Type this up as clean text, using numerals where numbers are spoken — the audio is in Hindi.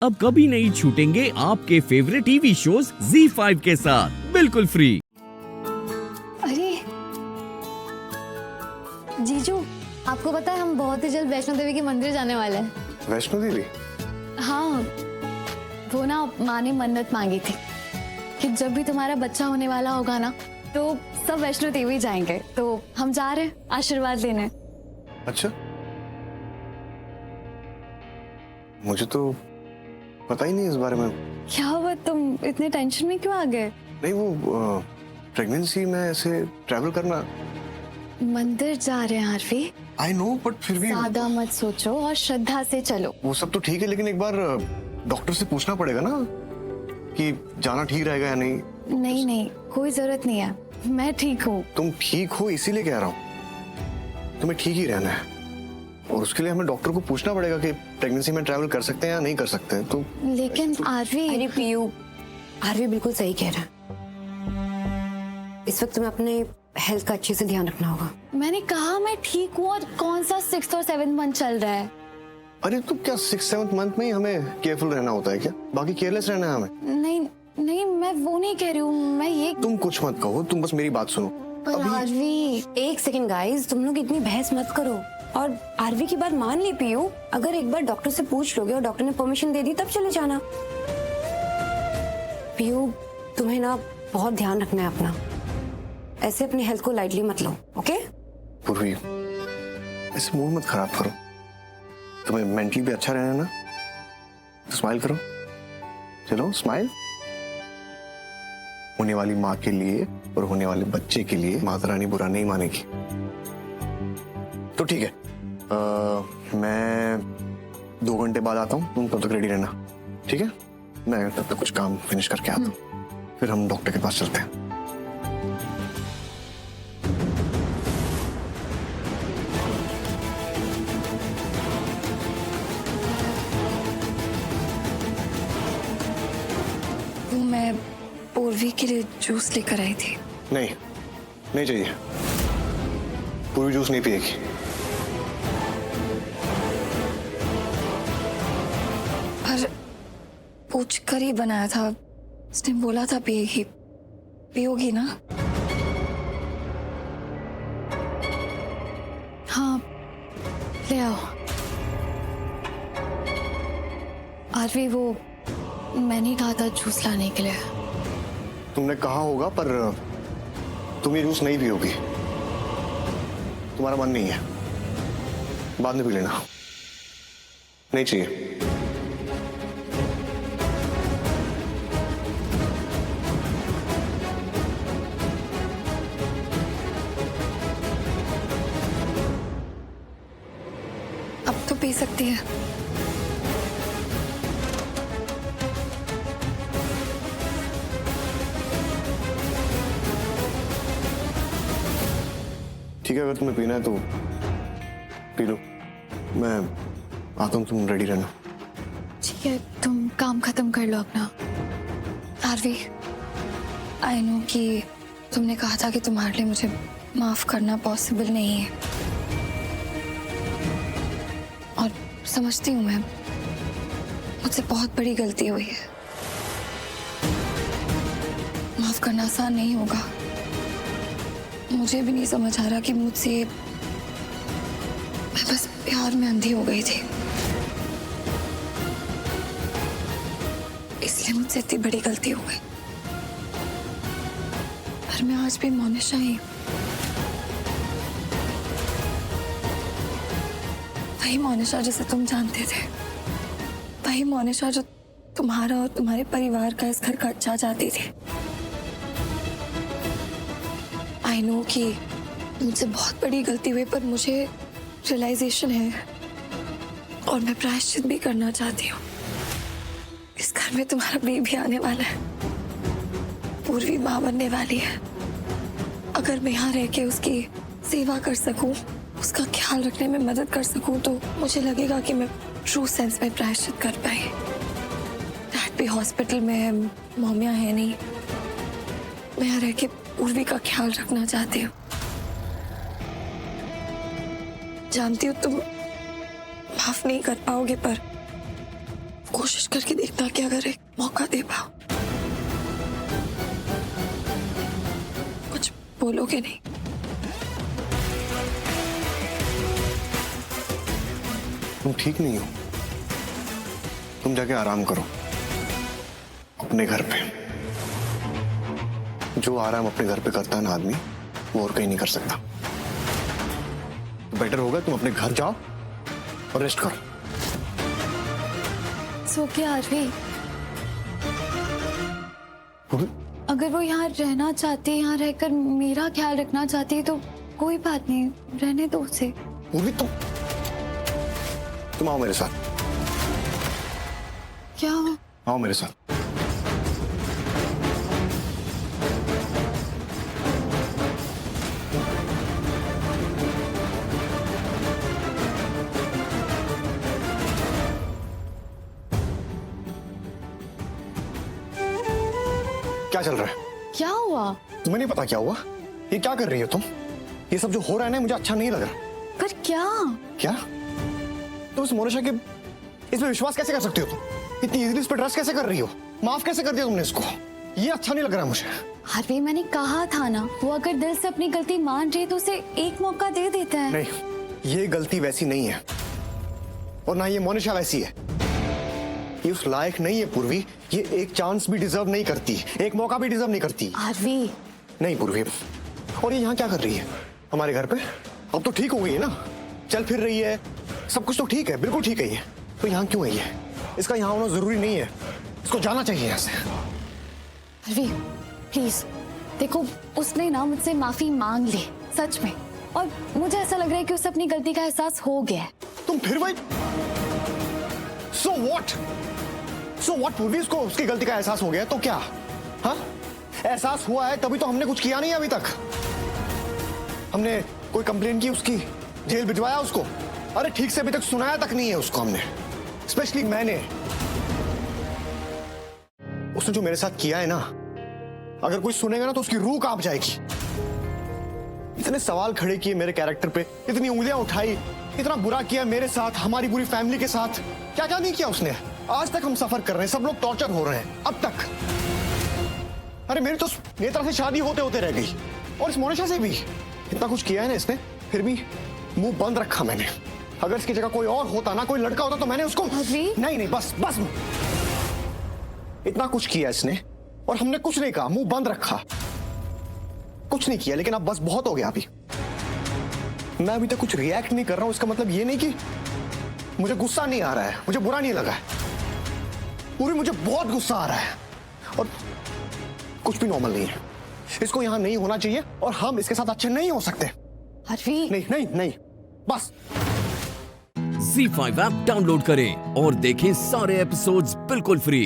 अब कभी नहीं छूटेंगे आपके फेवरेट टीवी शोज ZEE5 के साथ बिल्कुल फ्री। अरे जीजू, आपको पता है हम बहुत ही जल्द वैष्णो देवी के मंदिर जाने वाले हैं। वैष्णो देवी? हाँ, वो ना माँ ने मन्नत मांगी थी कि जब भी तुम्हारा बच्चा होने वाला होगा ना तो सब वैष्णो देवी जाएंगे, तो हम जा रहे हैं आशीर्वाद लेने। अच्छा, मुझे तो पता ही नहीं इस बारे में। क्या हुआ, तुम इतने टेंशन में क्यों आ गए? नहीं, वो प्रेगनेंसी में ऐसे ट्रैवल करना। मंदिर जा रहे हैं आरवी। आई नो, बट फिर भी ज्यादा मत सोचो और श्रद्धा से चलो। वो सब तो ठीक है, लेकिन एक बार डॉक्टर से पूछना पड़ेगा ना कि जाना ठीक रहेगा या नहीं। नहीं नहीं, कोई जरूरत नहीं है, मैं ठीक हूँ। तुम ठीक हो इसीलिए कह रहा हूँ, तुम्हें ठीक ही रहना है और उसके लिए हमें डॉक्टर को पूछना पड़ेगा कि प्रेगनेंसी में ट्रैवल कर सकते हैं या नहीं कर सकते हैं। तो लेकिन आरवी, अरे पीयू, आरवी बिल्कुल सही कह रहा है। इस वक्त तुम्हें अपने हेल्थ का अच्छे से ध्यान रखना होगा। मैंने कहा मैं ठीक हूँ, और कौन सा 6th और 7th मंथ चल रहा है। अरे तो क्या 6th-7th मंथ में ही हमें केयरफुल रहना होता है क्या? बाकी केयरलेस रहना है हमें? नहीं नहीं, मैं वो नहीं कह रही हूँ, मैं ये। तुम कुछ मत कहो, तुम बस मेरी बात सुनो। पर आरवी, एक सेकंड गाइस, तुम लोग इतनी बहस मत करो और आरवी की बात मान ली पीयू। अगर एक बार डॉक्टर से पूछ लोगे और डॉक्टर ने परमिशन दे दी तब चले जाना। पीयू, तुम्हें ना बहुत ध्यान रखना है अपना, ऐसे अपनी हेल्थ को लाइटली मत लो, ओके? पूर्वी, ऐसे मूड मत खराब करो। तुम्हें मेंटली भी अच्छा रहना है ना, तो स्माइल करो। चलो स्माइल। होने वाली माँ के लिए और होने वाले बच्चे के लिए माता रानी बुरा नहीं मानेगी। तो ठीक है, मैं 2 घंटे बाद आता हूँ, तुम तब तक रेडी रहना, ठीक है? मैं तब तक कुछ काम फिनिश करके आता हूँ, फिर हम डॉक्टर के पास चलते हैं। वो मैं पूर्वी के लिए जूस लेकर आई थी। नहीं, नहीं चाहिए, पूरी जूस नहीं पिएगी। पर पूछ कर ही बनाया था, उसने बोला था पिएगी, पियोगी ना? हाँ, ले आओ। आरवी, वो मैंने कहा था जूस लाने के लिए। तुमने कहा होगा, पर तुम ये जूस नहीं पियोगी, तुम्हारा मन नहीं है, बाद में पी लेना। नहीं चाहिए। अब तो पी सकती है। ठीक है, अगर तुम्हें पीना है तो पी लो, मैं आता हूँ, तुम रेडी रहना। ठीक है, तुम काम खत्म कर लो अपना। आरवी, आई नो कि तुमने कहा था कि तुम्हारे लिए मुझे माफ करना पॉसिबल नहीं है, और समझती हूँ मैं, मुझसे बहुत बड़ी गलती हुई है। माफ करना आसान नहीं होगा। मुझे भी नहीं समझ आ रहा कि मुझसे, मैं बस प्यार में अंधी हो गई थी, इसलिए मुझसे इतनी बड़ी गलती हो गई। पर मैं आज भी मोनिशा ही, वही मोनिशा जिसे तुम जानते थे, वही मोनिशा जो तुम्हारा और तुम्हारे परिवार का, इस घर का अच्छा चाहती थी। आई नो कि मुझसे बहुत बड़ी गलती हुई, पर मुझे रियलाइजेशन है और मैं प्रायश्चित भी करना चाहती हूँ। इस घर में तुम्हारा बेबी आने वाला है, पूर्वी माँ बनने वाली है। अगर मैं यहाँ रह के उसकी सेवा कर सकूं, उसका ख्याल रखने में मदद कर सकूं, तो मुझे लगेगा कि मैं ट्रू सेंस में प्रायश्चित कर पाई। डैड भी हॉस्पिटल में है, मम्मियाँ है नहीं, मैं यहाँ रह के पूर्वी का ख्याल रखना चाहती हूँ। जानती हूँ तुम माफ नहीं कर पाओगे, पर कोशिश करके देखना कि अगर एक मौका दे पाओ। कुछ बोलोगे नहीं? तुम ठीक नहीं हो, तुम जाके आराम करो अपने घर पे। जो आराम अपने घर पे करता है ना आदमी, वो और कहीं नहीं कर सकता। बेटर होगा तुम अपने घर जाओ और रेस्ट करो। सो क्या आरवी, अगर वो यहाँ रहना चाहती है, यहाँ रहकर मेरा ख्याल रखना चाहती है, तो कोई बात नहीं, रहने दो उसे। वो भी तुम आओ मेरे साथ। क्या? आओ मेरे साथ। क्या चल रहा है? क्या हुआ? तुम्हें नहीं पता क्या हुआ? ये क्या कर रही हो तुम? ये सब जो हो रहा है ना, मुझे अच्छा नहीं लग रहा। पर क्या? क्या तुम इस मोनिशा के इस पे विश्वास कैसे कर सकती हो? तुम इतनी इजीली इस पे ट्रस्ट कैसे कर रही हो? माफ कैसे कर दिया तुमने इसको? ये अच्छा नहीं लग रहा मुझे। आरवी, मैंने कहा था ना, वो अगर दिल से अपनी गलती मान रही है तो उसे एक मौका दे देता है। नहीं, ये गलती वैसी नहीं है, और ना ये मोनिशा वैसी है। ये उस लायक नहीं है पूर्वी। ये एक चांस भी डिजर्व नहीं करती, एक मौका भी डिजर्व नहीं करती। आरवी, नहीं पूर्वी। और ये यहाँ क्या कर रही है हमारे घर पे? अब तो ठीक हो गई है ना, चल फिर रही है, सब कुछ तो ठीक है, बिल्कुल ठीक है। ये तो यहाँ क्यों है? ये इसका यहाँ होना जरूरी नहीं है, इसको जाना चाहिए यहाँ से। आरवी प्लीज देखो, उसने ना मुझसे माफी मांग ली सच में, और मुझे ऐसा लग रहा है कि उसे अपनी गलती का एहसास हो गया है। तुम फिर वही सो व्हाट पूर्वी, उसको उसकी गलती का एहसास हो गया तो क्या? हाँ, एहसास हुआ है तभी तो हमने कुछ किया नहीं अभी तक। हमने कोई कंप्लेन की उसकी, जेल भिजवाया उसको? अरे ठीक से अभी तक सुनाया तक नहीं है उसको हमने, स्पेशली मैंने। उसने जो मेरे साथ किया है ना, अगर कोई सुनेगा ना तो उसकी रूह कांप जाएगी। इतने सवाल खड़े किए मेरे कैरेक्टर पे, इतनी उंगलियां उठाई, इतना बुरा किया मेरे साथ, हमारी पूरी फैमिली के साथ। क्या क्या नहीं किया उसने? आज तक हम सफर कर रहे हैं, सब लोग टॉर्चर हो रहे हैं अब तक। अरे मेरी तो नेत्रा से शादी होते होते रह गई, और इस मोनिशा से भी। इतना कुछ किया है ना इसने, फिर भी मुंह बंद रखा मैंने। अगर इसकी जगह कोई और होता ना, कोई लड़का होता, तो मैंने उसको नहीं बस इतना कुछ किया इसने और हमने कुछ नहीं कहा, मुंह बंद रखा, कुछ नहीं किया। लेकिन अब बस बहुत हो गया। अभी मैं अभी तक कुछ रिएक्ट नहीं कर रहा हूं, इसका मतलब ये नहीं कि मुझे गुस्सा नहीं आ रहा है, मुझे बुरा नहीं लगा है। पूरी मुझे बहुत गुस्सा आ रहा है, और कुछ भी नॉर्मल नहीं है। इसको यहां नहीं होना चाहिए, और हम इसके साथ अच्छे नहीं हो सकते। आरवी, नहीं बस। Z5 ऐप डाउनलोड करें और देखें सारे एपिसोड्स बिल्कुल फ्री।